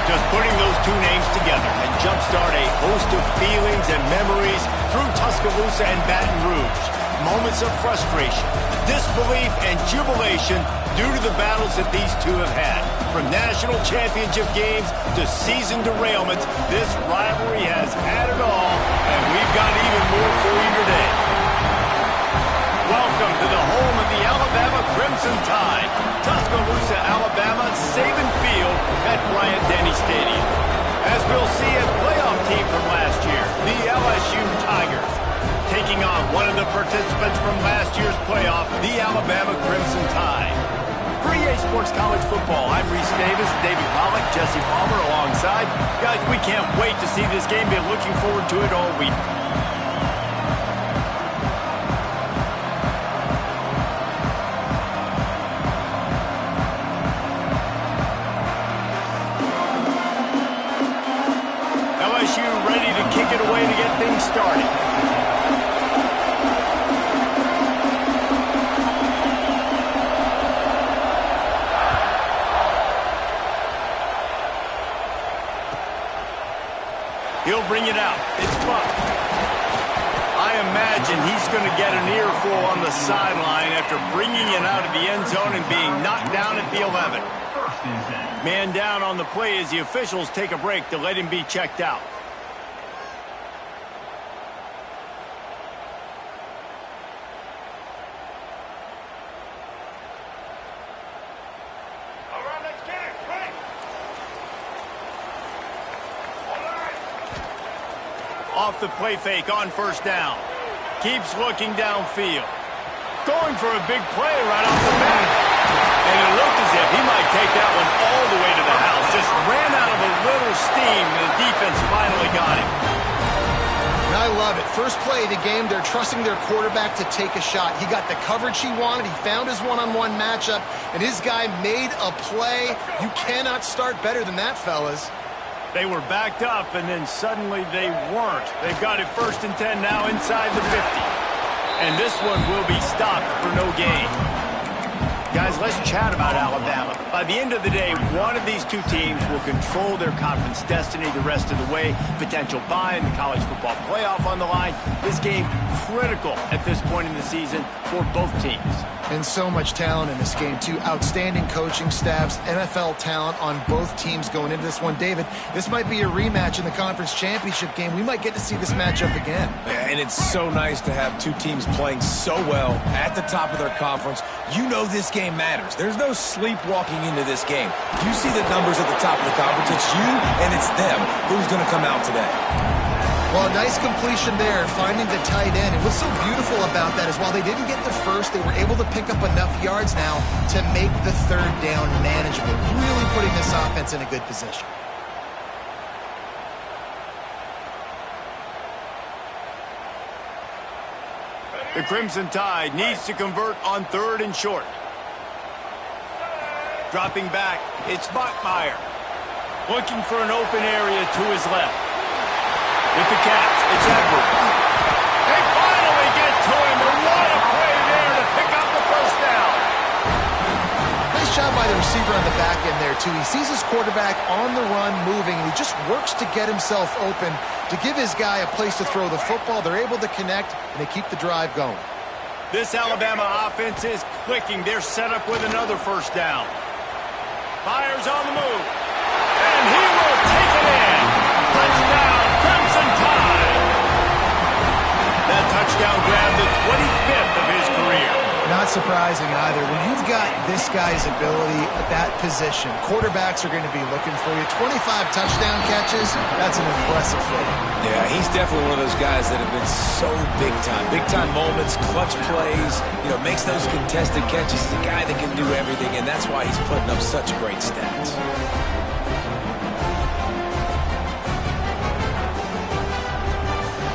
Just putting those two names together and jumpstart a host of feelings and memories through Tuscaloosa and Baton Rouge. Moments of frustration, disbelief, and jubilation due to the battles that these two have had. From national championship games to season derailments, this rivalry has had it all, and we've got even more for you today. Welcome to the home of the Alabama Crimson Tide, Tuscaloosa, Alabama, Saban Field at Bryant-Denny Stadium. As we'll see, a playoff team from last year, the LSU Tigers, taking on one of the participants from last year's playoff, the Alabama Crimson Tide. For EA Sports College Football, I'm Reese Davis, David Pollack, Jesse Palmer alongside. Guys, we can't wait to see this game. Been looking forward to it all week. LSU ready to kick it away to get things started. He'll bring it out. It's Buck. I imagine he's going to get an earful on the sideline after bringing it out of the end zone and being knocked down at the 11. Man down on the play as the officials take a break to let him be checked out. Off the play fake on first down. Keeps looking downfield. Going for a big play right off the bat. And it looked as if he might take that one all the way to the house. Just ran out of a little steam and the defense finally got him. And I love it. First play of the game, they're trusting their quarterback to take a shot. He got the coverage he wanted. He found his one-on-one matchup, and his guy made a play. You cannot start better than that, fellas. They were backed up, and then suddenly they weren't. They've got it 1st and 10 now inside the 50. And this one will be stopped for no gain. Guys, let's chat about Alabama. By the end of the day, one of these two teams will control their conference destiny the rest of the way. Potential bye in the college football playoff on the line. This game critical at this point in the season for both teams. And so much talent in this game, too. Outstanding coaching staffs, NFL talent on both teams going into this one. David, this might be a rematch in the conference championship game. We might get to see this matchup again. And it's so nice to have two teams playing so well at the top of their conference. You know this game matters. There's no sleepwalking into this game. You see the numbers at the top of the conference. It's you and it's them. Who's going to come out today? Well, a nice completion there, finding the tight end. And what's so beautiful about that is while they didn't get the first, they were able to pick up enough yards now to make the 3rd down manageable, really putting this offense in a good position. The Crimson Tide needs to convert on 3rd and short. Dropping back, it's Bachmeier. Looking for an open area to his left. With the catch, it's Edwards. They finally get to him, and what a play there to pick up the 1st down. Nice job by the receiver on the back end there, too. He sees his quarterback on the run moving, and he just works to get himself open to give his guy a place to throw the football. They're able to connect, and they keep the drive going. This Alabama offense is clicking. They're set up with another 1st down. Myers on the move, and he will take it in. Touchdown, Crimson Tide. That touchdown grabbed the 25th of his career. Not surprising either. When you've got this guy's ability at that position, quarterbacks are going to be looking for you. 25 touchdown catches, that's an impressive feat. Yeah, he's definitely one of those guys that have been so big time. Big time moments, clutch plays, makes those contested catches. He's a guy that can do everything, and that's why he's putting up such great stats.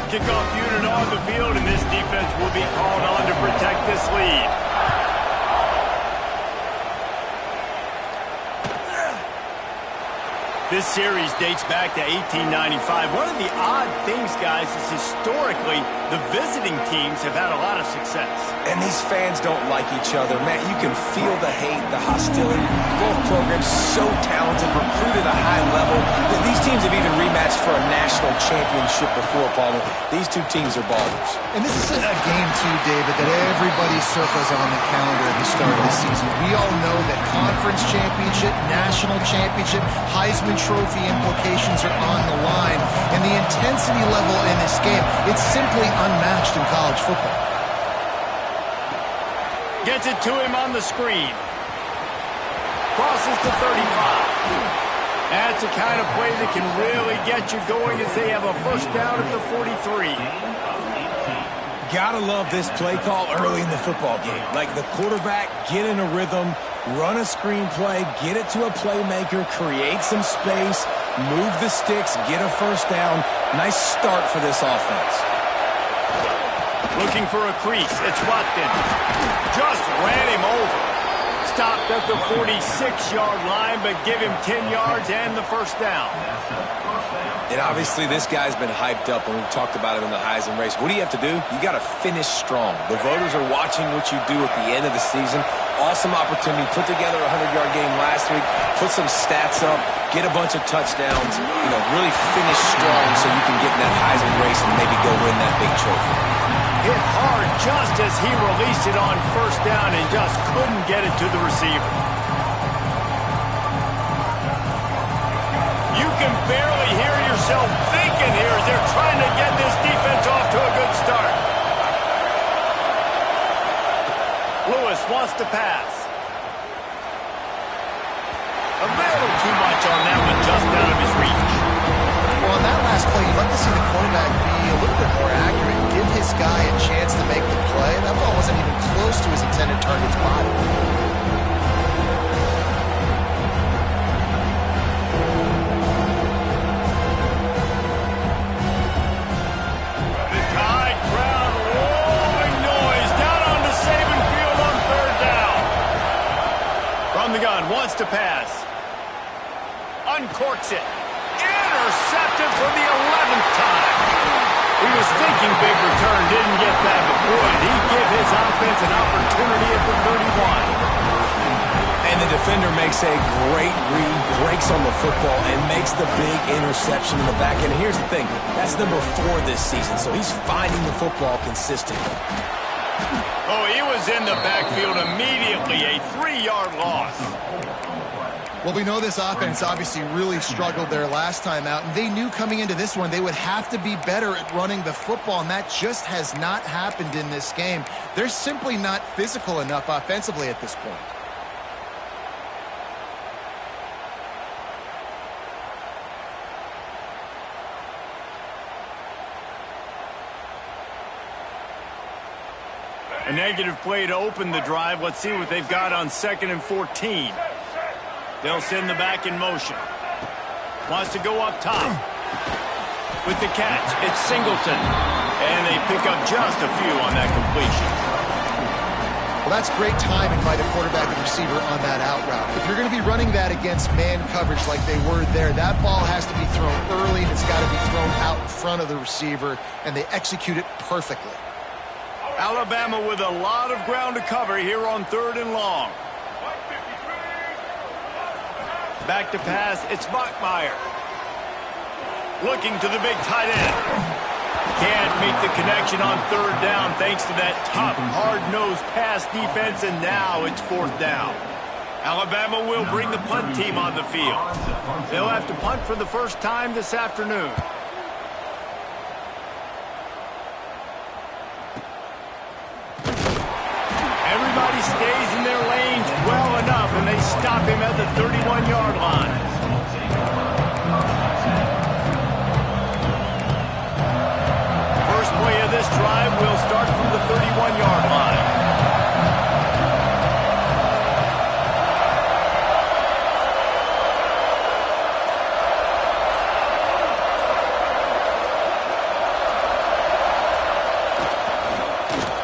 Kickoff unit on the field, and this defense will be called on to protect this lead. This series dates back to 1895. One of the odd things, guys, is historically the visiting teams have had a lot of success. And these fans don't like each other. Man, you can feel the hate, the hostility. Both programs so talented, recruited at a high level. These teams have even rematched for a national championship before, Palmer. These two teams are ballers. And this is a game, too, David, that everybody circles on the calendar at the start of the season. We all know that conference championship, national championship, Heisman Trophy implications are on the line. And the intensity level in this game, it's simply unmatched in college football. Gets it to him on the screen. Crosses the 35. That's the kind of play that can really get you going as they have a first down at the 43. Gotta love this play call early in the football game. Like the quarterback, get in a rhythm, run a screen play, get it to a playmaker, create some space, move the sticks, get a first down. Nice start for this offense. Looking for a crease. It's Watson. Just ran him over. Stopped at the 46-yard line, but give him 10 yards and the first down. And obviously this guy's been hyped up, and we've talked about him in the Heisman race. What do you have to do? You got to finish strong. The voters are watching what you do at the end of the season. Awesome opportunity. Put together a 100-yard game last week. Put some stats up. Get a bunch of touchdowns. Really finish strong so you can get in that Heisman race and maybe go win that big trophy. Hit hard just as he released it on first down and just couldn't get it to the receiver. You can barely hear yourself thinking here as they're trying to get this defense off to a good start. Lewis wants to pass. A little too much on that one, just out of his reach. Well, on that last play, you'd like to see the quarterback be a little bit more accurate, give his guy a chance to make the play. That ball wasn't even close to his intended target's body. The Tide crowd rolling noise down onto Saban Field on third down. From the gun, wants to pass. Uncorks it. Intercepted for the 11th time. He was thinking big return, didn't get that, but boy, did he give his offense an opportunity at the 31. And the defender makes a great read, breaks on the football, and makes the big interception in the back end. And here's the thing, that's number 4 this season, so he's finding the football consistently. Oh, he was in the backfield immediately, a 3-yard loss. Well, we know this offense obviously really struggled there last time out, and they knew coming into this one they would have to be better at running the football, and that just has not happened in this game. They're simply not physical enough offensively at this point. A negative play to open the drive. Let's see what they've got on 2nd and 14. They'll send the back in motion. Wants to go up top. With the catch, it's Singleton. And they pick up just a few on that completion. Well, that's great timing by the quarterback and receiver on that out route. If you're going to be running that against man coverage like they were there, that ball has to be thrown early, and it's got to be thrown out in front of the receiver, and they execute it perfectly. Alabama with a lot of ground to cover here on 3rd and long. Back to pass, it's Bachmeier. Looking to the big tight end. Can't make the connection on 3rd down thanks to that tough, hard-nosed pass defense, and now it's 4th down. Alabama will bring the punt team on the field. They'll have to punt for the first time this afternoon. Everybody stays in their lanes well enough, and they stop him at the 31-yard line. First play of this drive will start from the 31-yard line.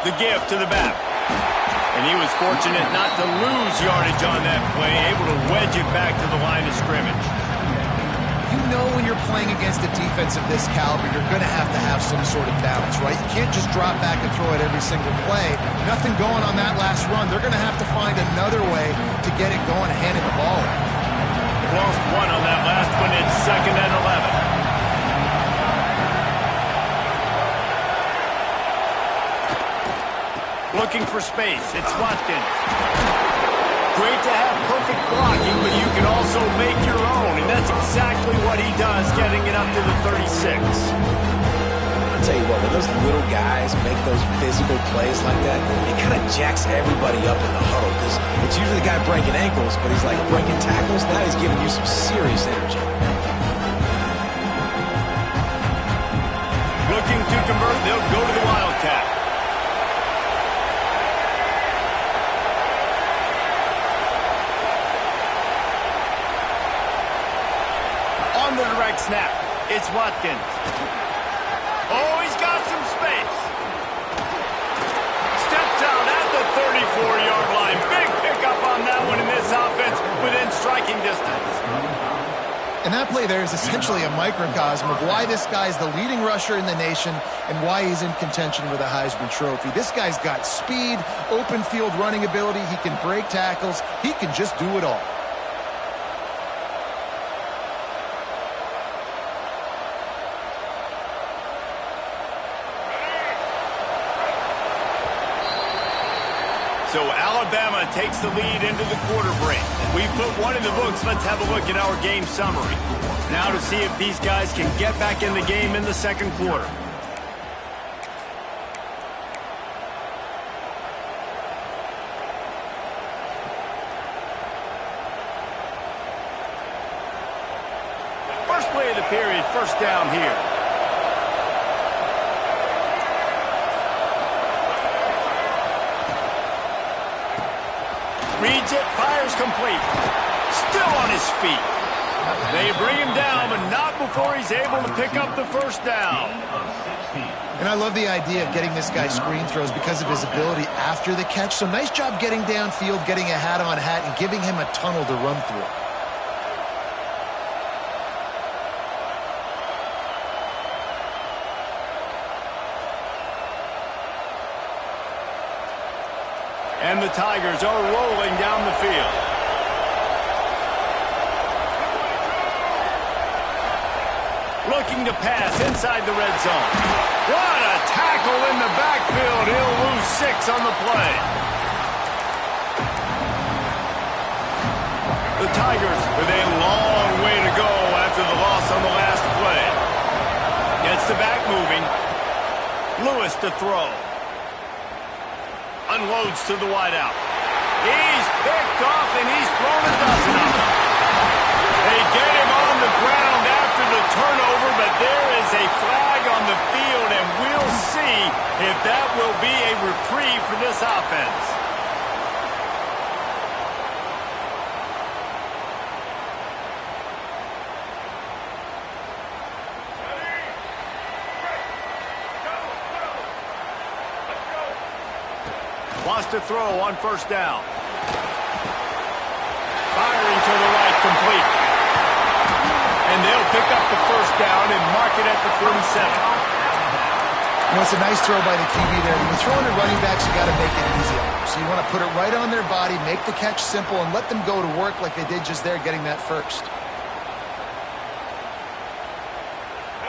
The give to the back. And he was fortunate not to lose yardage on that play, able to wedge it back to the line of scrimmage. You know when you're playing against a defense of this caliber, you're going to have some sort of balance, right? You can't just drop back and throw it every single play. Nothing going on that last run. They're going to have to find another way to get it going and handing the ball off. Lost one on that last one. It's 2nd and 11. Looking for space. It's Watkins. Great to have perfect blocking, but you can also make your own, and that's exactly what he does, getting it up to the 36. I'll tell you what, when those little guys make those physical plays like that, it kind of jacks everybody up in the huddle, because it's usually the guy breaking ankles, but he's like breaking tackles. Now he's giving you some serious energy. Looking to convert, they'll go to the Wildcat. On the direct snap, it's Watkins. Oh, he's got some space. Steps out at the 34-yard line. Big pickup on that one in this offense within striking distance. And that play there is essentially a microcosm of why this guy is the leading rusher in the nation and why he's in contention with a Heisman Trophy. This guy's got speed, open field running ability. He can break tackles. He can just do it all. So Alabama takes the lead into the quarter break. We've put one in the books. Let's have a look at our game summary. Now to see if these guys can get back in the game in the second quarter. First play of the period, first down here. Reads it, fires complete. Still on his feet. They bring him down, but not before he's able to pick up the first down. And I love the idea of getting this guy screen throws because of his ability after the catch. So nice job getting downfield, getting a hat-on-hat, and giving him a tunnel to run through. And the Tigers are rolling down the field. Looking to pass inside the red zone. What a tackle in the backfield. He'll lose 6 on the play. The Tigers with a long way to go after the loss on the last play. Gets the back moving. Lewis to throw. Unloads to the wideout. He's picked off and he's thrown a dozen of them. They get him on the ground after the turnover, but there is a flag on the field, and we'll see if that will be a reprieve for this offense. Wants to throw on first down. Firing to the right, complete. And they'll pick up the first down and mark it at the 47. You know, it's a nice throw by the QB there. When you're throwing to running backs, you got to make it easy on them. So you want to put it right on their body, make the catch simple, and let them go to work like they did just there, getting that first.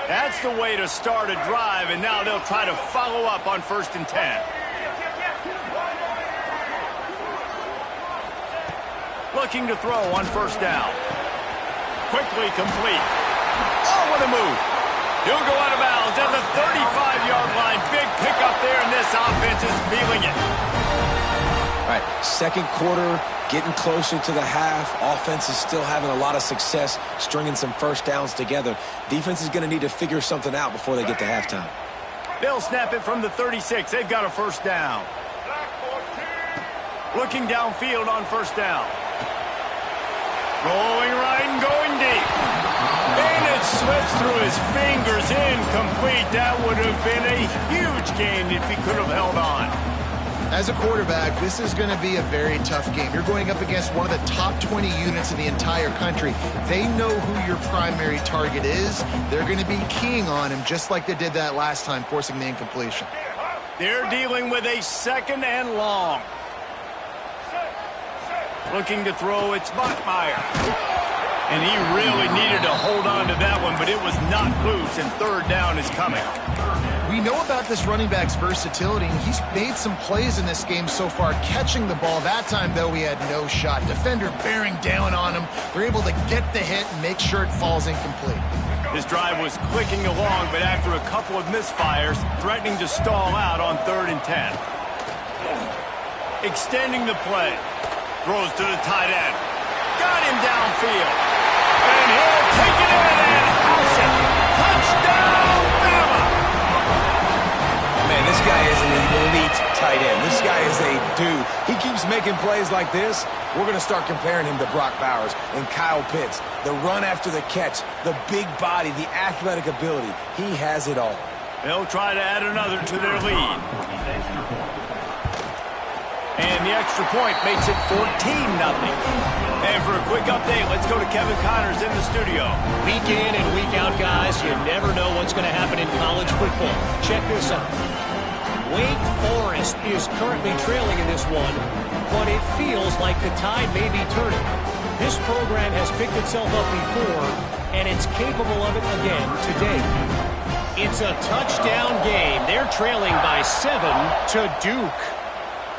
That's the way to start a drive, and now they'll try to follow up on 1st and 10. Looking to throw on first down. Quickly complete. Oh, what a move. He'll go out of bounds at the 35-yard line. Big pickup there, and this offense is feeling it. All right, second quarter, getting closer to the half. Offense is still having a lot of success stringing some first downs together. Defense is going to need to figure something out before they get to halftime. They'll snap it from the 36. They've got a first down. Looking downfield on first down. Rolling right and going deep. And it slips through his fingers, incomplete. That would have been a huge gain if he could have held on. As a quarterback, this is going to be a very tough game. You're going up against one of the top 20 units in the entire country. They know who your primary target is. They're going to be keying on him just like they did that last time, forcing the incompletion. They're dealing with a 2nd and long. Looking to throw, it's Bachmeier. And he really needed to hold on to that one, but it was not loose, and 3rd down is coming. We know about this running back's versatility, and he's made some plays in this game so far, catching the ball. That time, though, he had no shot. Defender bearing down on him. They're able to get the hit and make sure it falls incomplete. His drive was clicking along, but after a couple of misfires, threatening to stall out on 3rd and 10. Extending the play. Throws to the tight end. Got him downfield. And he'll take it in and house it. Touchdown, Bama! Man, this guy is an elite tight end. This guy is a dude. He keeps making plays like this. We're going to start comparing him to Brock Bowers and Kyle Pitts. The run after the catch, the big body, the athletic ability. He has it all. They'll try to add another to their lead. And the extra point makes it 14-0. And for a quick update, let's go to Kevin Connors in the studio. Week in and week out, guys, you never know what's going to happen in college football. Check this out. Wake Forest is currently trailing in this one, but it feels like the tide may be turning. This program has picked itself up before, and it's capable of it again today. It's a touchdown game. They're trailing by 7 to Duke.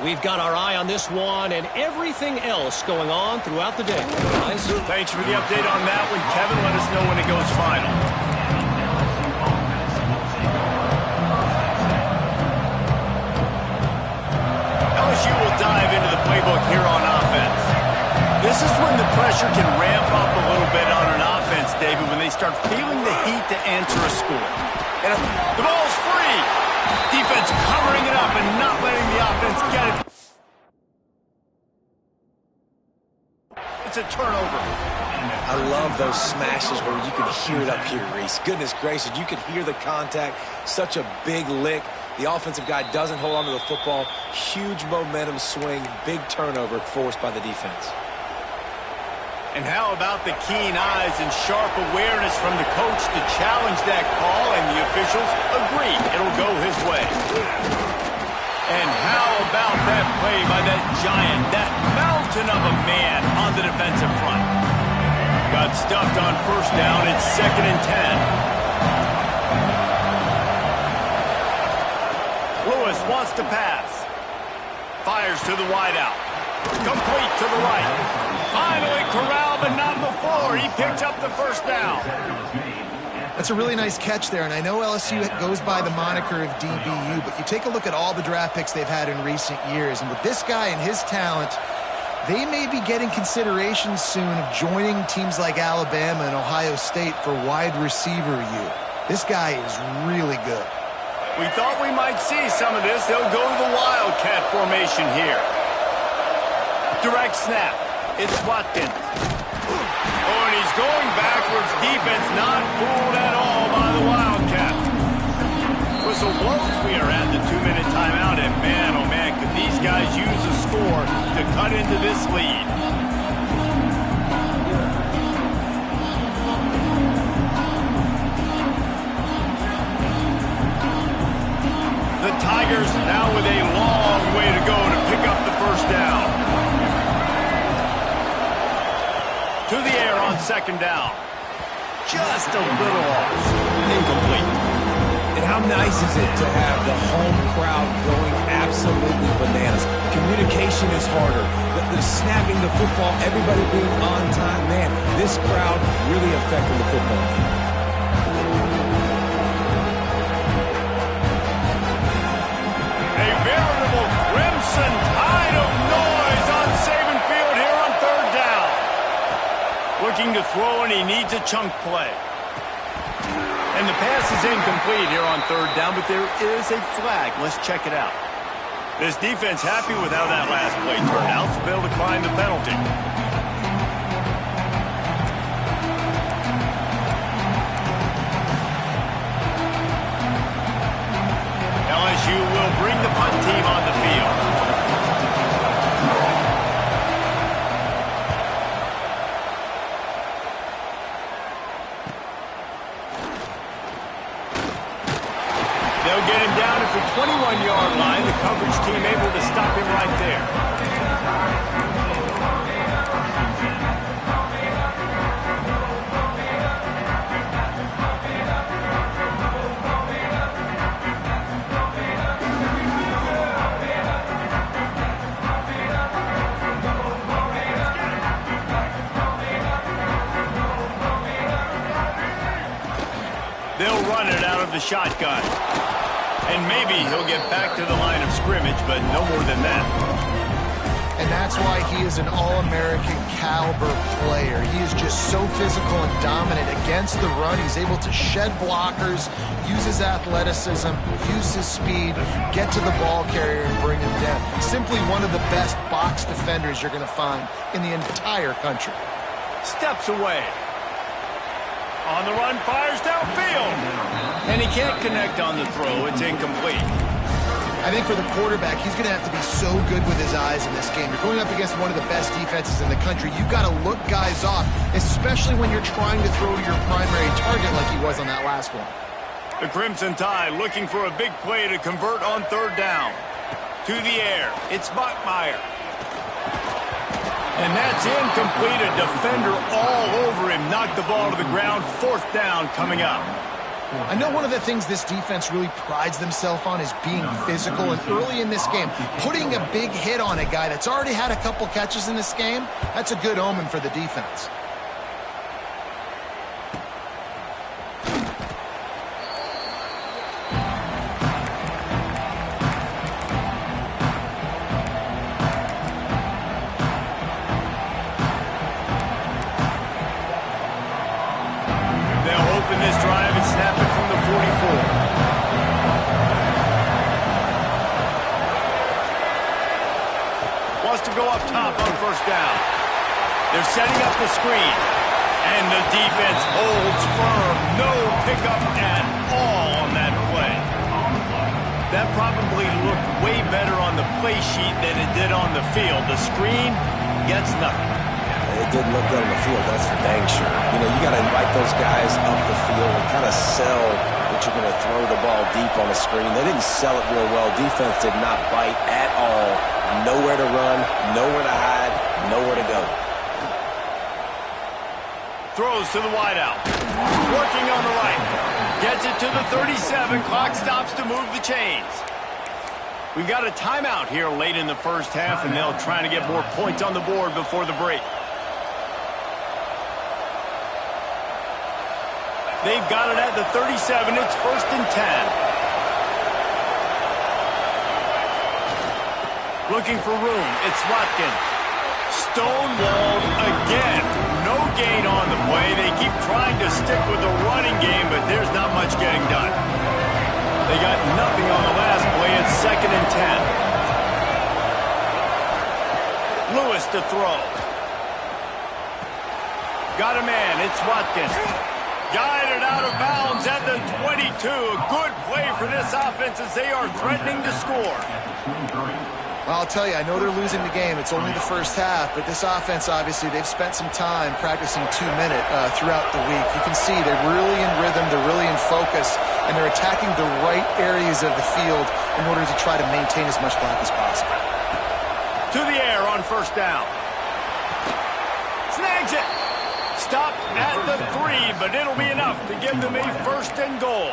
We've got our eye on this one and everything else going on throughout the day. Thanks for the update on that one, Kevin. Let us know when it goes final. LSU will dive into the playbook here on offense. This is when the pressure can ramp up a little bit on an offense, David, when they start feeling the heat to answer a score. And the ball's free. Defense covering it up and not letting the offense get it. It's a turnover. I love those smashes where you can hear it up here, Reese. Goodness gracious, you can hear the contact. Such a big lick. The offensive guy doesn't hold on to the football. Huge momentum swing. Big turnover forced by the defense. And how about the keen eyes and sharp awareness from the coach to challenge that call, and the officials agree it'll go his way. And how about that play by that giant, that mountain of a man on the defensive front? Got stuffed on 1st down. It's 2nd and 10. Lewis wants to pass. Fires to the wideout. Complete to the right. Finally corralled, but not before. He picked up the 1st down. That's a really nice catch there, and I know LSU goes by the moniker of DBU, but you take a look at all the draft picks they've had in recent years, and with this guy and his talent, they may be getting consideration soon of joining teams like Alabama and Ohio State for wide receiver U. This guy is really good. We thought we might see some of this. They'll go to the Wildcat formation here. Direct snap. It's Watkins. Oh, and he's going backwards. Defense not fooled at all by the Wildcats. Whistle blows. We are at the 2-minute timeout, and man, oh man, could these guys use a score to cut into this lead. The Tigers now with a long way to go to pick up the 1st down. To the air on 2nd down. Just a little off. Incomplete. And how nice is it to have the home crowd going absolutely bananas? Communication is harder. The snapping the football, everybody being on time. Man, this crowd really affected the football team. A veritable crimson tide of noise on Saban Field here on 3rd down. Looking to throw, and he needs a chunk play. And the pass is incomplete here on 3rd down, but there is a flag. Let's check it out. This defense happy with how that last play turned out, so they'll decline the penalty. LSU will bring the punt team on the field. They'll get him down at the 21-yard line. The coverage team able to stop him right there. They'll run it out of the shotgun. And maybe he'll get back to the line of scrimmage, but no more than that. And that's why he is an All-American caliber player. He is just so physical and dominant against the run. He's able to shed blockers, use his athleticism, use his speed, get to the ball carrier and bring him down. Simply one of the best box defenders you're going to find in the entire country. Steps away. On the run, fires downfield. And he can't connect on the throw. It's incomplete. I think for the quarterback, he's going to have to be so good with his eyes in this game. You're going up against one of the best defenses in the country. You've got to look guys off, especially when you're trying to throw to your primary target like he was on that last one. The Crimson Tide looking for a big play to convert on third down. To the air. It's Bachmeier. And that's incomplete. A defender all over him. Knocked the ball to the ground. Fourth down coming up. I know one of the things this defense really prides themselves on is being physical. And early in this game, putting a big hit on a guy that's already had a couple catches in this game, that's a good omen for the defense. This drive and snap it from the 44. Wants to go up top on first down. They're setting up the screen. And the defense holds firm. No pickup at all on that play. That probably looked way better on the play sheet than it did on the field. The screen gets nothing. It didn't look good on the field, that's for dang sure. You know, you got to invite those guys up the field and kind of sell that you're going to throw the ball deep on the screen. They didn't sell it real well. Defense did not bite at all. Nowhere to run, nowhere to hide, nowhere to go. Throws to the wideout. Working on the right. Gets it to the 37. Clock stops to move the chains. We've got a timeout here late in the first half, and they'll try to get more points on the board before the break. They've got it at the 37. It's 1st and 10. Looking for room. It's Watkins. Stonewalled again. No gain on the play. They keep trying to stick with the running game, but there's not much getting done. They got nothing on the last play. It's 2nd and 10. Lewis to throw. Got a man. It's Watkins. Guided out of bounds at the 22. A good play for this offense as they are threatening to score. Well, I'll tell you, I know they're losing the game. It's only the first half, but this offense, obviously, they've spent some time practicing 2-minute throughout the week. You can see they're really in rhythm, they're really in focus, and they're attacking the right areas of the field in order to try to maintain as much clock as possible. To the air on first down. Snags it. Stopped at the 3, but it'll be enough to give them a 1st and goal.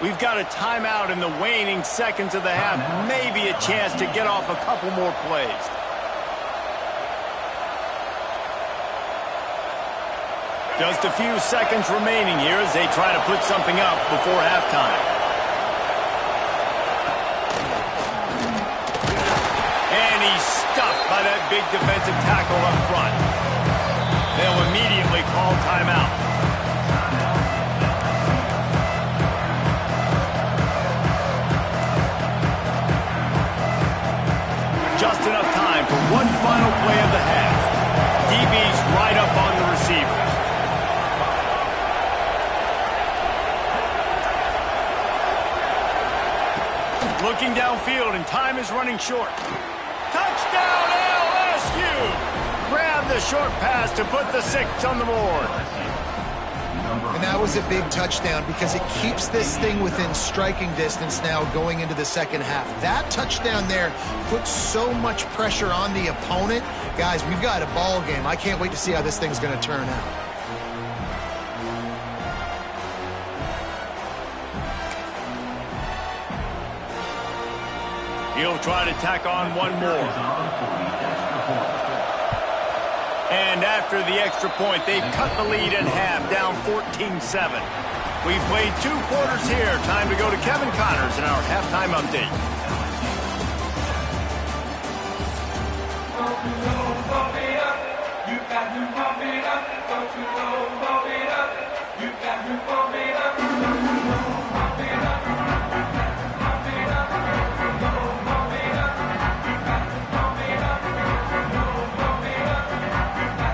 We've got a timeout in the waning seconds of the half. Maybe a chance to get off a couple more plays. Just a few seconds remaining here as they try to put something up before halftime. And he's stuffed by that big defensive tackle up front. They'll immediately call timeout. Just enough time for one final play of the half. DB's right up on the receivers. Looking downfield, and time is running short. Touchdown, LSU! Grab the short pass to put the 6 on the board. And that was a big touchdown because it keeps this thing within striking distance now going into the second half. That touchdown there puts so much pressure on the opponent. Guys, we've got a ball game. I can't wait to see how this thing's going to turn out. He'll try to tack on one more. And after the extra point, they've cut the lead in half, down 14-7. We've played 2 quarters here. Time to go to Kevin Connors in our halftime update.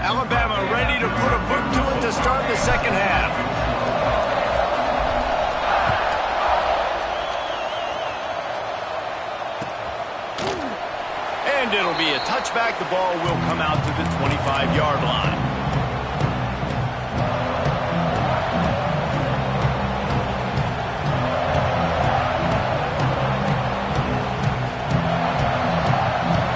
Alabama ready to put a boot to it to start the second half. And it'll be a touchback. The ball will come out to the 25-yard line.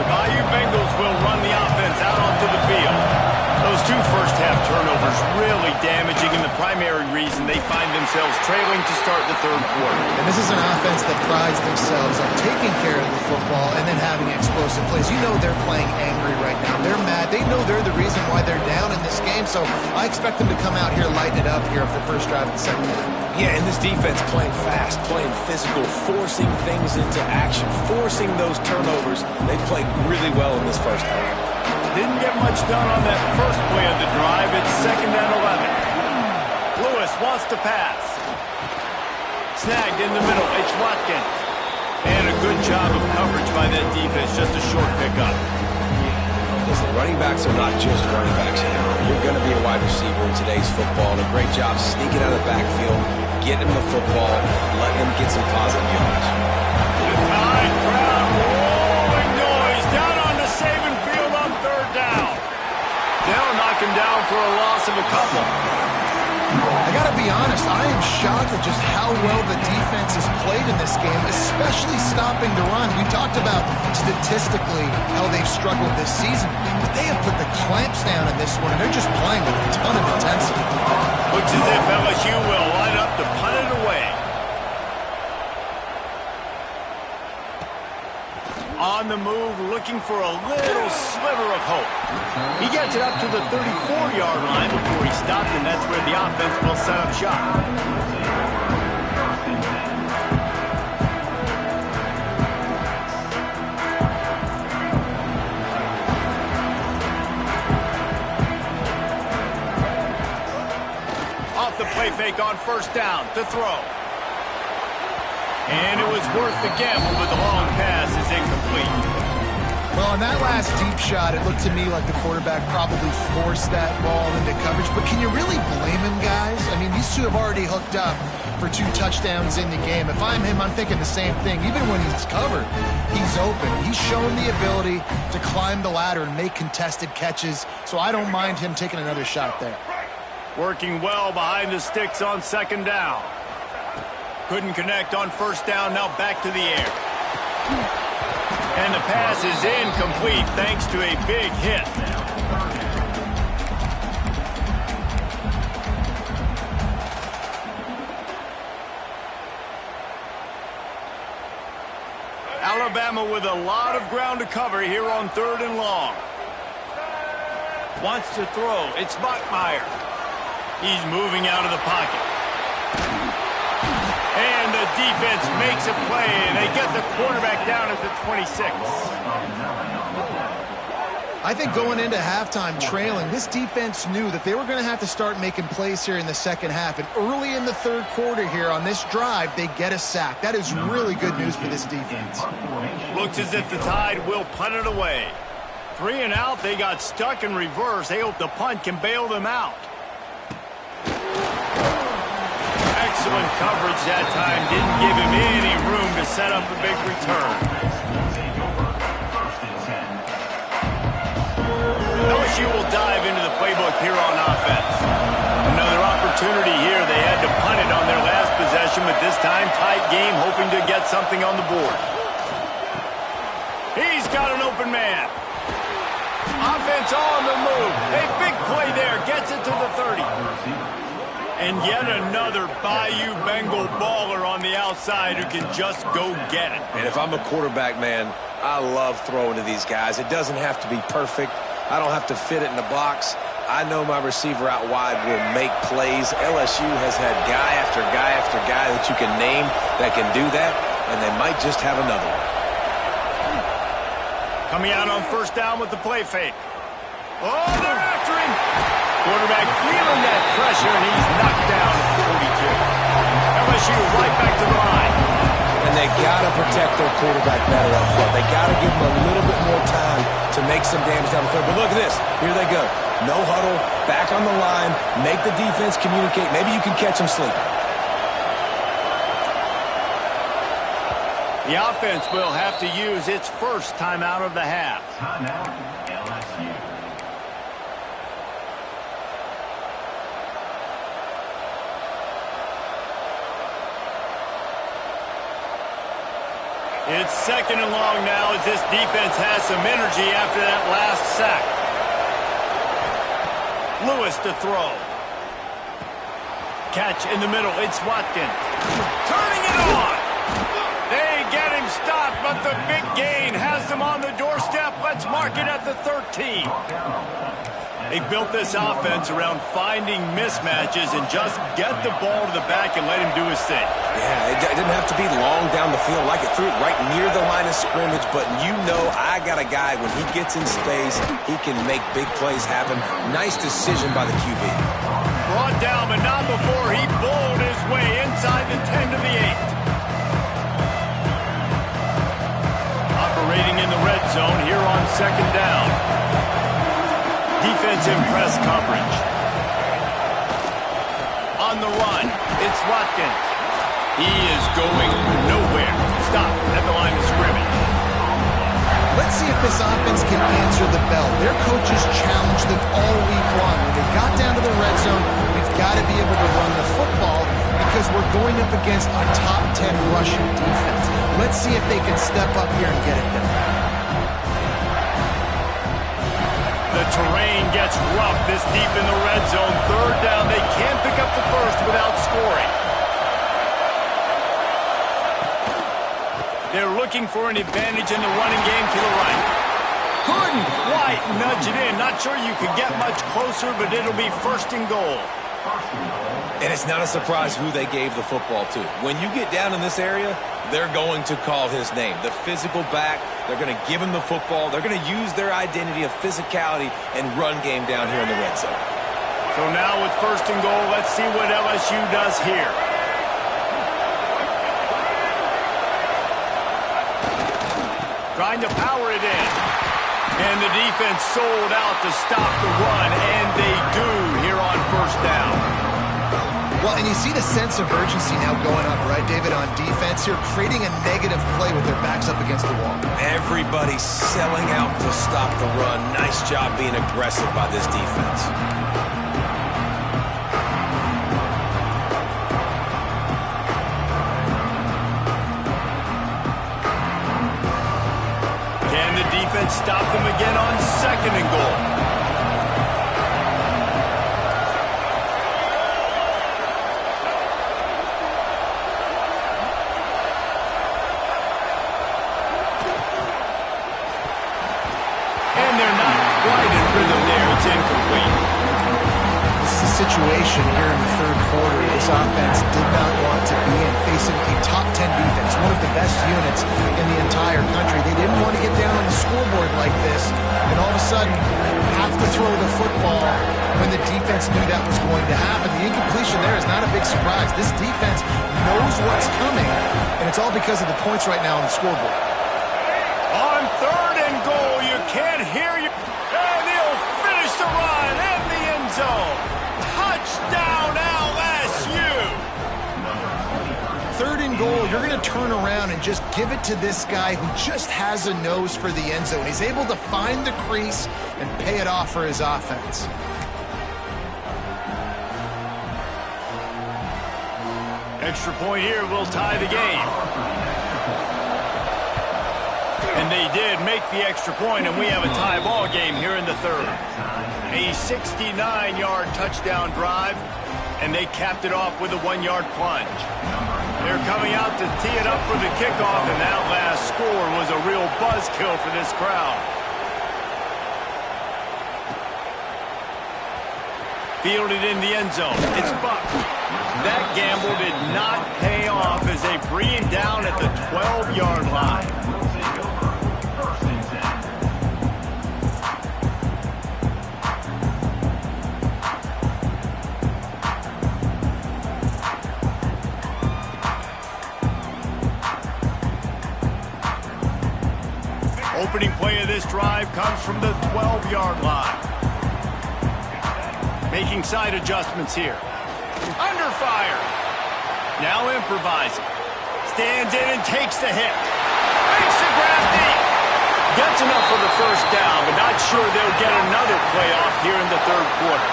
The Bayou Bengals will run the offense out onto the field. Those 2 first-half turnovers really damaging, and the primary reason they find themselves trailing to start the third quarter. And this is an offense that prides themselves on taking care of the football and then having explosive plays. You know they're playing angry right now. They're mad. They know they're the reason why they're down in this game, so I expect them to come out here, lighten it up here for the first drive of the second half. Yeah, and this defense playing fast, playing physical, forcing things into action, forcing those turnovers. They played really well in this first half. Didn't get much done on that first play of the drive. It's 2nd and 11. Lewis wants to pass. Snagged in the middle. It's Watkins. And a good job of coverage by that defense. Just a short pickup. Listen, running backs are not just running backs anymore. You're going to be a wide receiver in today's football. And a great job sneaking out of the backfield, getting them the football, letting them get some positive yards. The Tide crowd rolling noise down on the Saban field on 3rd down. They'll knock him down for a loss of a couple. I got to be honest, I am shocked at just how well the defense has played in this game, especially stopping the run. We talked about statistically how they've struggled this season, but they have put the clamps down in this one, and they're just playing with a ton of intensity. Looks as if LSU will line up to punt it away. On the move, looking for a little sliver of hope. He gets it up to the 34-yard line before he stopped, and that's where the offense will set up shop. Off the play fake on 1st down to throw. And it was worth the gamble, but the long pass is incomplete. Well, on that last deep shot, it looked to me like the quarterback probably forced that ball into coverage. But can you really blame him, guys? I mean, these two have already hooked up for 2 touchdowns in the game. If I'm him, I'm thinking the same thing. Even when he's covered, he's open. He's shown the ability to climb the ladder and make contested catches, so I don't mind him taking another shot there. Working well behind the sticks on 2nd down. Couldn't connect on 1st down, now back to the air. And the pass is incomplete thanks to a big hit. Alabama with a lot of ground to cover here on 3rd and long. Wants to throw. It's Bachmeier. He's moving out of the pocket. And the defense makes a play, and they get the quarterback down at the 26. I think going into halftime trailing, this defense knew that they were going to have to start making plays here in the second half. And early in the 3rd quarter here on this drive, they get a sack. That is really good news for this defense. Looks as if the Tide will punt it away. 3 and out, they got stuck in reverse. They hope the punt can bail them out. Excellent coverage that time. Didn't give him any room to set up a big return. LSU will dive into the playbook here on offense. Another opportunity here possession, but this time tight game, hoping to get something on the board. He's got an open man. Offense on the move. A big play there. Gets it to the 30. And yet another Bayou Bengal baller on the outside who can just go get it. And if I'm a quarterback, man, I love throwing to these guys. It doesn't have to be perfect. I don't have to fit it in the box. I know my receiver out wide will make plays. LSU has had guy after guy after guy that you can name that can do that, and they might just have another one. Coming out on first down with the play fake. Oh, they're after him. Quarterback feeling that pressure, and he's knocked down at the 42. LSU right back to the line. And they got to protect their quarterback better up front. They got to give him a little bit more time to make some damage down the field. But look at this. Here they go. No huddle, back on the line, make the defense communicate. Maybe you can catch them sleeping. The offense will have to use its first timeout of the half. Timeout, LSU. It's second and long now as this defense has some energy after that last sack. Lewis to throw. Catch in the middle. It's Watkins. Turning it on. They get him stopped, but the big gain has them on the doorstep. Let's mark it at the 13. They built this offense around finding mismatches and just get the ball to the back and let him do his thing. Yeah, it didn't have to be long down the field. Like it threw it right near the line of scrimmage, but you know I got a guy, when he gets in space, he can make big plays happen. Nice decision by the QB. Brought down, but not before he bowled his way inside the 10 to the 8. Operating in the red zone here on second down. Defensive press coverage. On the run, it's Watkins. He is going nowhere. Stop at the line of scrimmage. Let's see if this offense can answer the bell. Their coaches challenged them all week long. When they got down to the red zone, we've got to be able to run the football because we're going up against a top 10 rushing defense. Let's see if they can step up here and get it done. The terrain gets rough this deep in the red zone. Third down, they can't pick up the first without scoring. They're looking for an advantage in the running game to the right. Couldn't quite nudge it in. Not sure you could get much closer, but it'll be first and goal. And it's not a surprise who they gave the football to. When you get down in this area, they're going to call his name. The physical back, they're going to give him the football. They're going to use their identity of physicality and run game down here in the red zone. So now with first and goal, let's see what LSU does here. Trying to power it in. And the defense sold out to stop the run, and they do here on first down. Well, and you see the sense of urgency now going up, right, David, on defense here, creating a negative play with their backs up against the wall. Everybody selling out to stop the run. Nice job being aggressive by this defense. Can the defense stop them again on second and goal? Situation here in the third quarter this offense did not want to be in, facing a top 10 defense, one of the best units in the entire country. They didn't want to get down on the scoreboard like this and all of a sudden have to throw the football when the defense knew that was going to happen. The incompletion there is not a big surprise. This defense knows what's coming, and it's all because of the points right now on the scoreboard. On third and goal, you can't hear you. And he'll finish the run in the end zone. Touchdown, LSU! Third and goal, you're going to turn around and just give it to this guy who just has a nose for the end zone. He's able to find the crease and pay it off for his offense. Extra point here will tie the game. And they did make the extra point, and we have a tie ball game here in the third. A 69-yard touchdown drive, and they capped it off with a 1-yard plunge. They're coming out to tee it up for the kickoff, and that last score was a real buzzkill for this crowd. Fielded in the end zone. It's Buck. That gamble did not pay off as they bring him down at the 12-yard line. Opening play of this drive comes from the 12-yard line. Making side adjustments here. Under fire. Now improvising. Stands in and takes the hit. Makes the grab deep. Gets enough for the first down, but not sure they'll get another playoff here in the third quarter.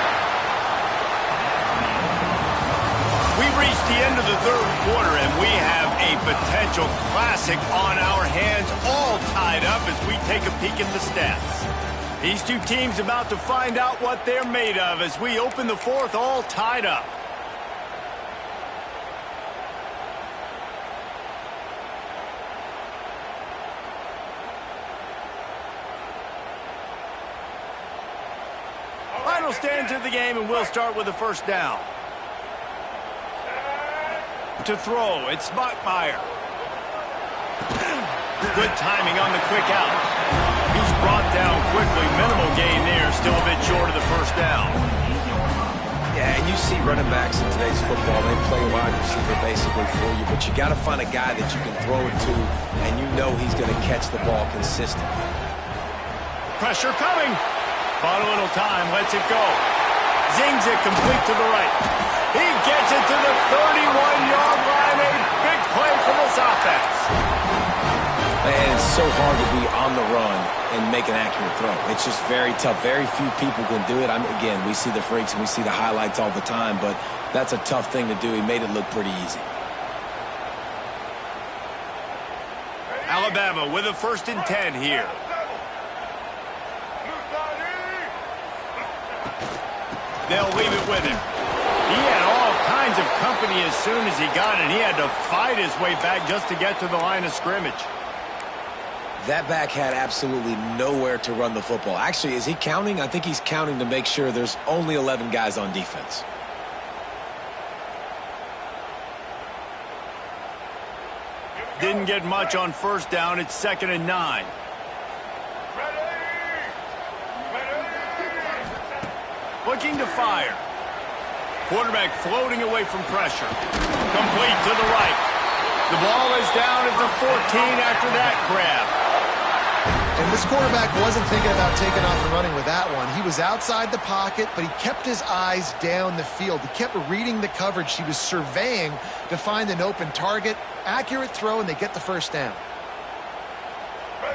We've reached the end of the third quarter, and we have a potential classic on our hands, all tied up as we take a peek at the stats. These two teams about to find out what they're made of as we open the fourth, all tied up. Final stands of the game, and we'll start with the first down. To throw, it's Bachmeier. Good timing on the quick out. He's brought down quickly. Minimal gain there. Still a bit short of the first down. Yeah, and you see running backs in today's football, they play wide receiver basically for you, but you got to find a guy that you can throw it to, and you know he's going to catch the ball consistently. Pressure coming. Bought a little time. Lets it go. Zings it complete to the right. He gets it to the 31-yard line. A big play for this offense. And it's so hard to be on the run and make an accurate throw. It's just very tough. Very few people can do it. Again, we see the freaks and we see the highlights all the time, but that's a tough thing to do. He made it look pretty easy. Alabama with a 1st and 10 here. They'll leave it with him. He had all kinds of company as soon as he got it. He had to fight his way back just to get to the line of scrimmage. That back had absolutely nowhere to run the football. Actually, is he counting? I think he's counting to make sure there's only 11 guys on defense. Didn't get much on first down. It's 2nd and 9. Looking to fire. Quarterback floating away from pressure. Complete to the right. The ball is down at the 14 after that grab. And this quarterback wasn't thinking about taking off and running with that one. He was outside the pocket, but he kept his eyes down the field. He kept reading the coverage. He was surveying to find an open target. Accurate throw, and they get the first down.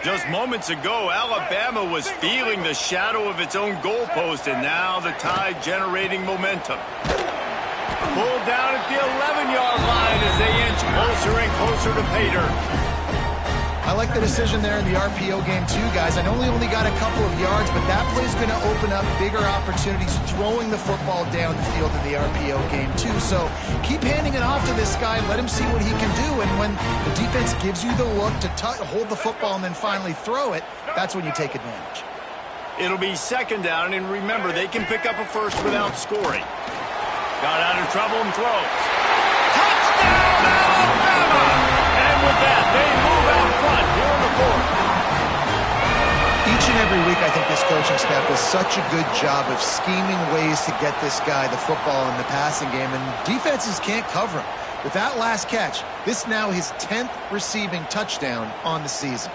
Just moments ago, Alabama was feeling the shadow of its own goalpost, and now the Tide generating momentum. Pulled down at the 11-yard line as they inch closer and closer to pay dirt. I like the decision there in the RPO game too, guys. I know he only got a couple of yards, but that play's going to open up bigger opportunities throwing the football down the field in the RPO game too. So keep handing it off to this guy. Let him see what he can do. And when the defense gives you the look to hold the football and then finally throw it, that's when you take advantage. It'll be 2nd down, and remember, they can pick up a first without scoring. Got out of trouble and throws. Touchdown, Alabama! And with that, they move out front here in the fourth. Each and every week, I think this coaching staff does such a good job of scheming ways to get this guy the football in the passing game, and defenses can't cover him. With that last catch, this now his 10th receiving touchdown on the season.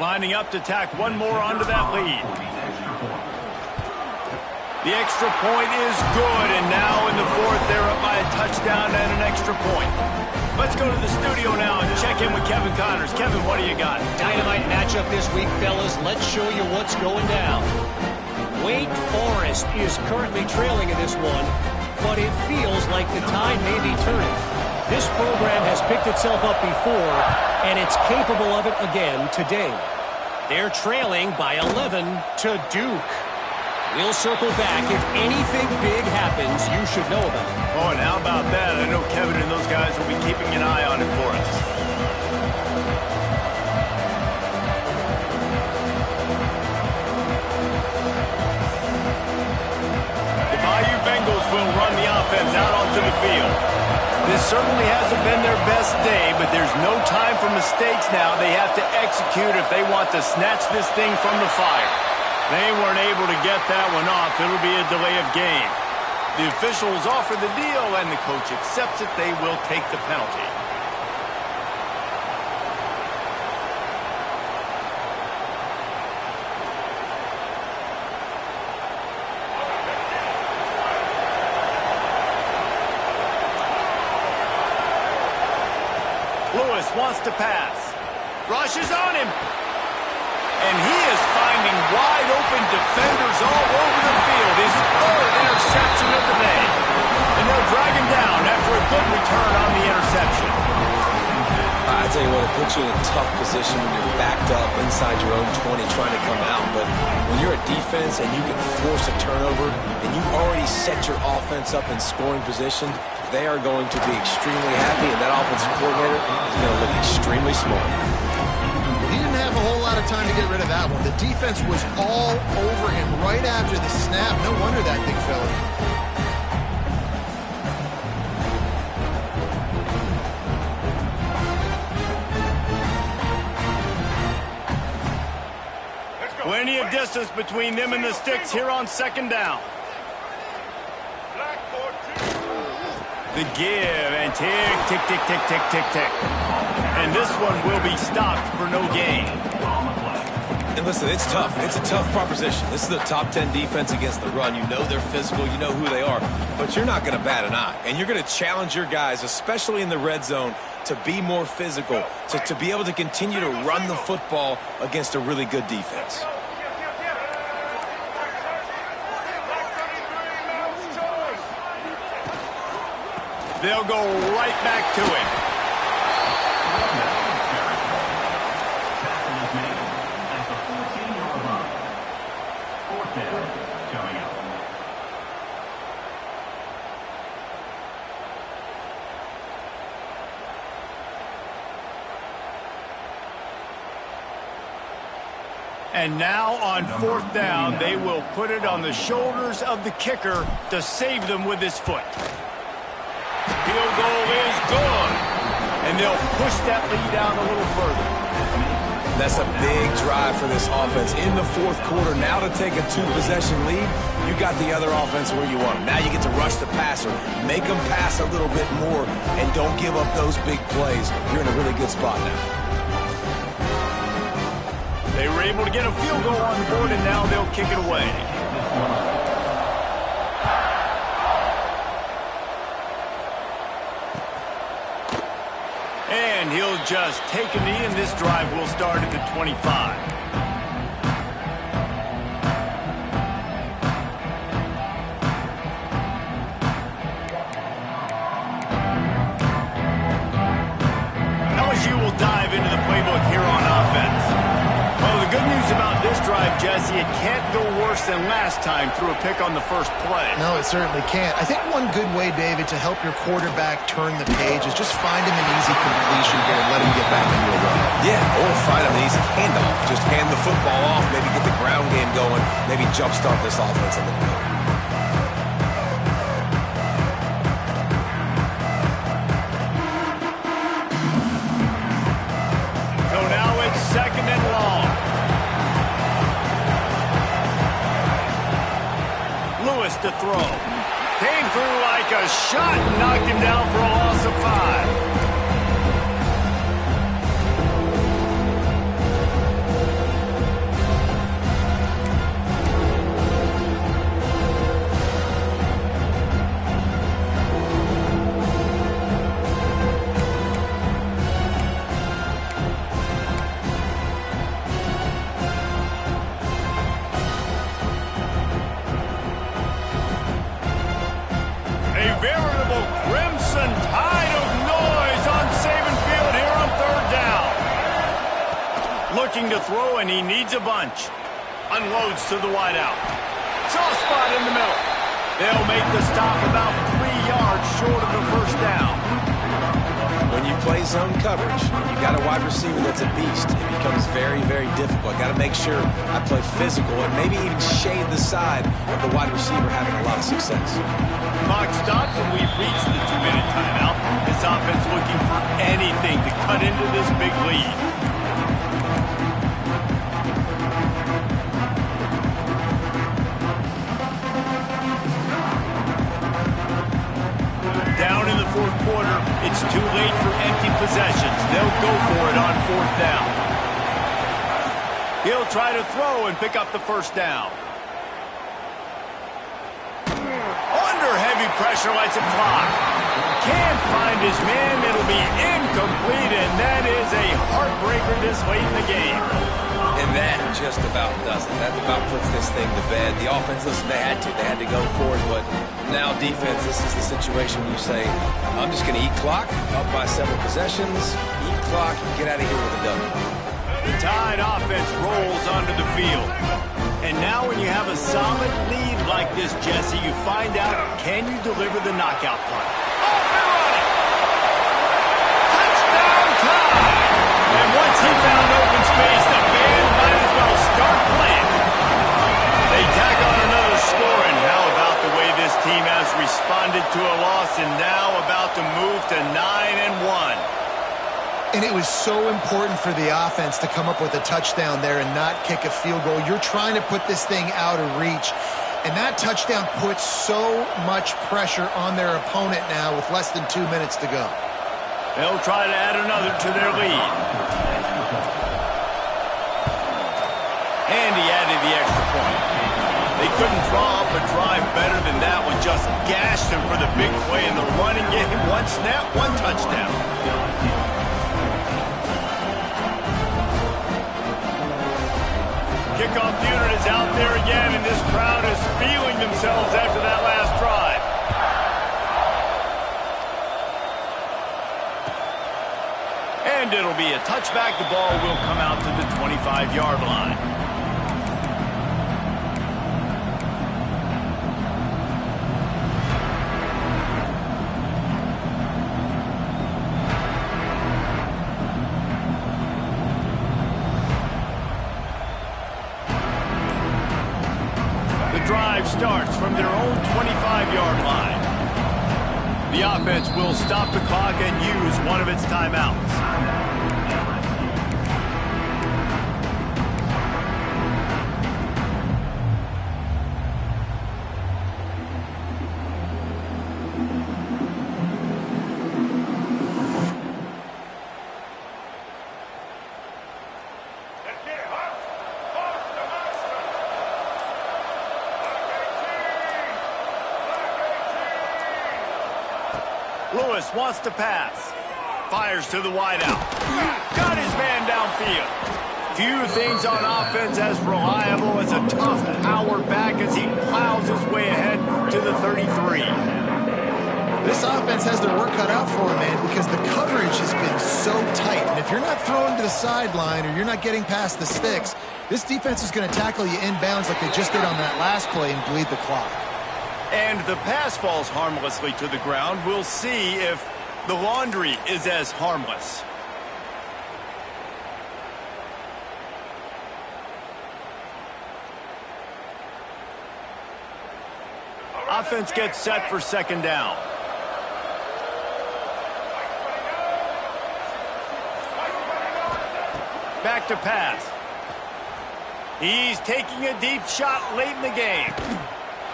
Lining up to tack one more onto that lead. The extra point is good, and now in the fourth, they're up by a touchdown and an extra point. Let's go to the studio now and check in with Kevin Connors. Kevin, what do you got? Dynamite matchup this week, fellas. Let's show you what's going down. Wake Forest is currently trailing in this one, but it feels like the tide may be turning. This program has picked itself up before, and it's capable of it again today. They're trailing by 11 to Duke. We'll circle back. If anything big happens, you should know about it. Oh, and how about that? I know Kevin and those guys will be keeping an eye on it for us. The Bayou Bengals will run the offense out onto the field. This certainly hasn't been their best day, but there's no time for mistakes now. They have to execute if they want to snatch this thing from the fire. They weren't able to get that one off. It'll be a delay of game. The officials offer the deal, and the coach accepts it. They will take the penalty. Lewis wants to pass. Rushes on him. And he is finding wide-open defenders all over the field. His third interception of the day. And they'll drag him down after a good return on the interception. I tell you what, it puts you in a tough position when you're backed up inside your own 20 trying to come out. But when you're a defense and you can force a turnover and you already set your offense up in scoring position, they are going to be extremely happy, and that offensive coordinator is going to look extremely smart. He didn't have a whole lot of time to get rid of that one. The defense was all over him right after the snap. No wonder that big fella. Plenty of distance between them and the sticks here on second down. The give and tick, tick, tick, tick, tick, tick, tick. And this one will be stopped for no gain. And listen, it's tough. It's a tough proposition. This is the top 10 defense against the run. You know they're physical. You know who they are. But you're not going to bat an eye. And you're going to challenge your guys, especially in the red zone, to be more physical, to be able to continue to run the football against a really good defense. They'll go right back to him. Tackle is made at the 14-yard line. Fourth down coming up. And now on fourth down, they will put it on the shoulders of the kicker to save them with his foot. Field goal is good. And they'll push that lead out a little further. That's a big drive for this offense in the fourth quarter. Now to take a two-possession lead, you got the other offense where you want them. Now you get to rush the passer, make them pass a little bit more, and don't give up those big plays. You're in a really good spot now. They were able to get a field goal on the board, and now they'll kick it away. And he'll just take a knee, and this drive will start at the 25. LSU will dive into the playbook here on offense. Well, the good news about this drive, Jesse, it can't go worse than last time through a pick on the first play. No, it certainly can't. I think one good way, David, to help your quarterback turn the page is just find him an easy completion here and let him get back into a run. Yeah, or find him an easy handoff. Just hand the football off, maybe get the ground game going, maybe jumpstart this offense a little bit. So now it's second and long. Lewis to throw. Came through like a shot and knocked him down for a loss of 5. looking to throw, and he needs a bunch. Unloads to the wideout. Soft spot in the middle. They'll make the stop about 3 yards short of the first down. When you play zone coverage, you got a wide receiver that's a beast. It becomes very, very difficult. Got to make sure I play physical and maybe even shade the side of the wide receiver having a lot of success. Clock stops, and we've reached the 2-minute timeout. This offense looking for anything to cut into this big lead. Down in the fourth quarter, it's too late for empty possessions. They'll go for it on fourth down. He'll try to throw and pick up the first down. Under heavy pressure, lets it fly. Can't find his man. It'll be incomplete, and that is a heartbreaker this late in the game. And that just about does it. That about puts this thing to bed. The offense, listen, they had to go for it, but now defense, this is the situation where you say, I'm just going to eat clock, up by several possessions, eat clock, and get out of here with a W. The Tide offense rolls onto the field. And now when you have a solid lead like this, Jesse, you find out, can you deliver the knockout play? Off and running! Touchdown Tide! And once he found open space, the band might as well start playing. They tack on another score, and how about the way this team has responded to a loss and now about to move to 9-1. And it was so important for the offense to come up with a touchdown there and not kick a field goal. You're trying to put this thing out of reach. And that touchdown puts so much pressure on their opponent now with less than 2 minutes to go. They'll try to add another to their lead. And he added the extra point. They couldn't draw up a drive better than that one. Just gashed him for the big play in the running game. One snap, one touchdown. Kickoff unit is out there again, and this crowd is feeling themselves after that last drive. And it'll be a touchback. The ball will come out to the 25-yard line. Drive starts from their own 25-yard line. The offense will stop the clock and use one of its timeouts. Lewis wants to pass. Fires to the wideout. Got his man downfield. Few things on offense as reliable as a tough power back as he plows his way ahead to the 33. This offense has their work cut out for him, man, because the coverage has been so tight. And if you're not throwing to the sideline or you're not getting past the sticks, this defense is going to tackle you inbounds like they just did on that last play and bleed the clock. And the pass falls harmlessly to the ground. We'll see if the laundry is as harmless. Offense gets set for second down. Back to pass. He's taking a deep shot late in the game.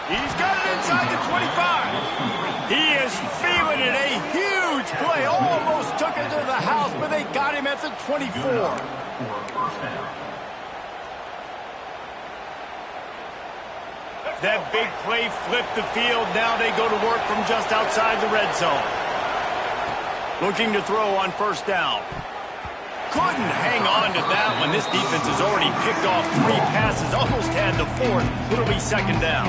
He's got it inside the 25. He is feeling it. A huge play. Almost took it to the house, but they got him at the 24. That big play flipped the field. Now they go to work from just outside the red zone. Looking to throw on first down. Couldn't hang on to that one. This defense has already picked off 3 passes. Almost had the 4th. It'll be second down.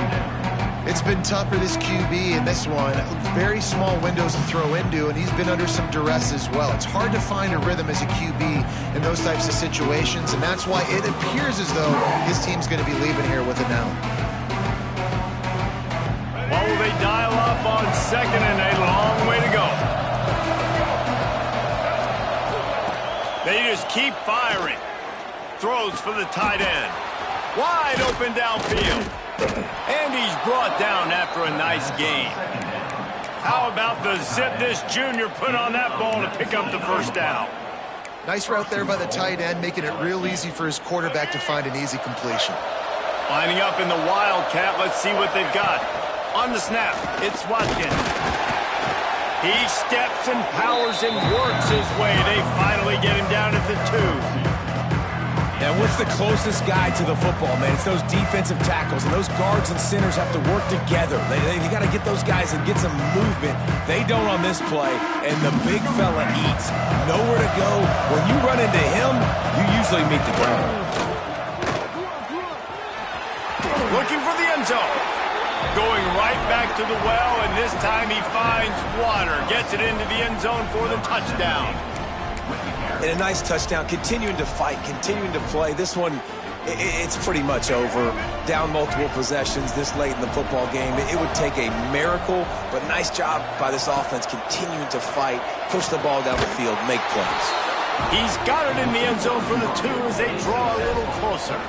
It's been tough for this QB in this one. Very small windows to throw into, and he's been under some duress as well. It's hard to find a rhythm as a QB in those types of situations, and that's why it appears as though his team's going to be leaving here with it now. Well, will they dial up on second and a long way to go? They just keep firing. Throws for the tight end. Wide open downfield. And he's brought down after a nice gain. How about the zip this junior put on that ball to pick up the first down? Nice route there by the tight end, making it real easy for his quarterback to find an easy completion. Lining up in the Wildcat, let's see what they've got. On the snap, it's Watkins. He steps and powers and works his way. They finally get him down at the 2. Now, what's the closest guy to the football, man? It's those defensive tackles, and those guards and centers have to work together. They got to get those guys and get some movement. They don't on this play, and the big fella eats. Nowhere to go. When you run into him, you usually meet the ground. Looking for the end zone. Going right back to the well, and this time he finds water. Gets it into the end zone for the touchdown. And a nice touchdown, continuing to fight, continuing to play. This one, it's pretty much over. Down multiple possessions this late in the football game. It would take a miracle, but nice job by this offense continuing to fight, push the ball down the field, make plays. He's got it in the end zone for the 2 as they draw a little closer.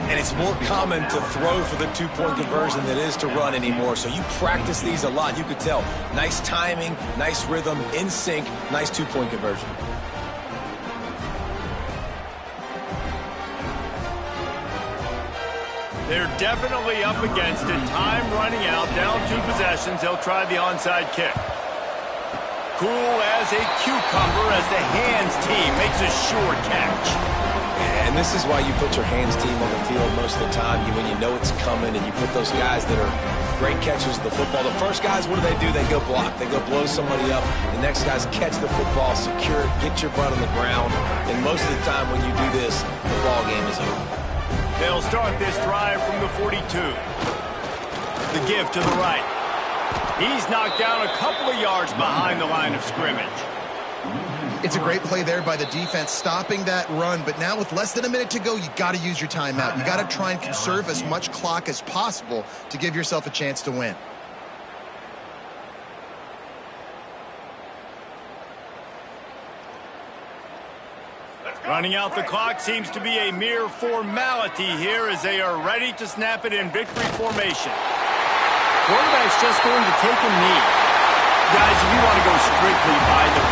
And it's more common to throw for the 2-point conversion than it is to run anymore. So you practice these a lot. You could tell. Nice timing, nice rhythm, in sync, nice 2-point conversion. They're definitely up against it. Time running out, down 2 possessions. They'll try the onside kick. Cool as a cucumber as the hands team makes a sure catch. And this is why you put your hands team on the field most of the time, when you know it's coming, and you put those guys that are great catchers of the football. The first guys, what do? They go block. They go blow somebody up. The next guys catch the football, secure it, get your butt on the ground. And most of the time when you do this, the ball game is over. They'll start this drive from the 42. The give to the right. He's knocked down a couple of yards behind the line of scrimmage. It's a great play there by the defense, stopping that run. But now with less than a minute to go, you got to use your timeout. You got to try and conserve as much clock as possible to give yourself a chance to win. Running out the clock seems to be a mere formality here as they are ready to snap it in victory formation. Quarterback's just going to take a knee. Guys, if you want to go strictly by the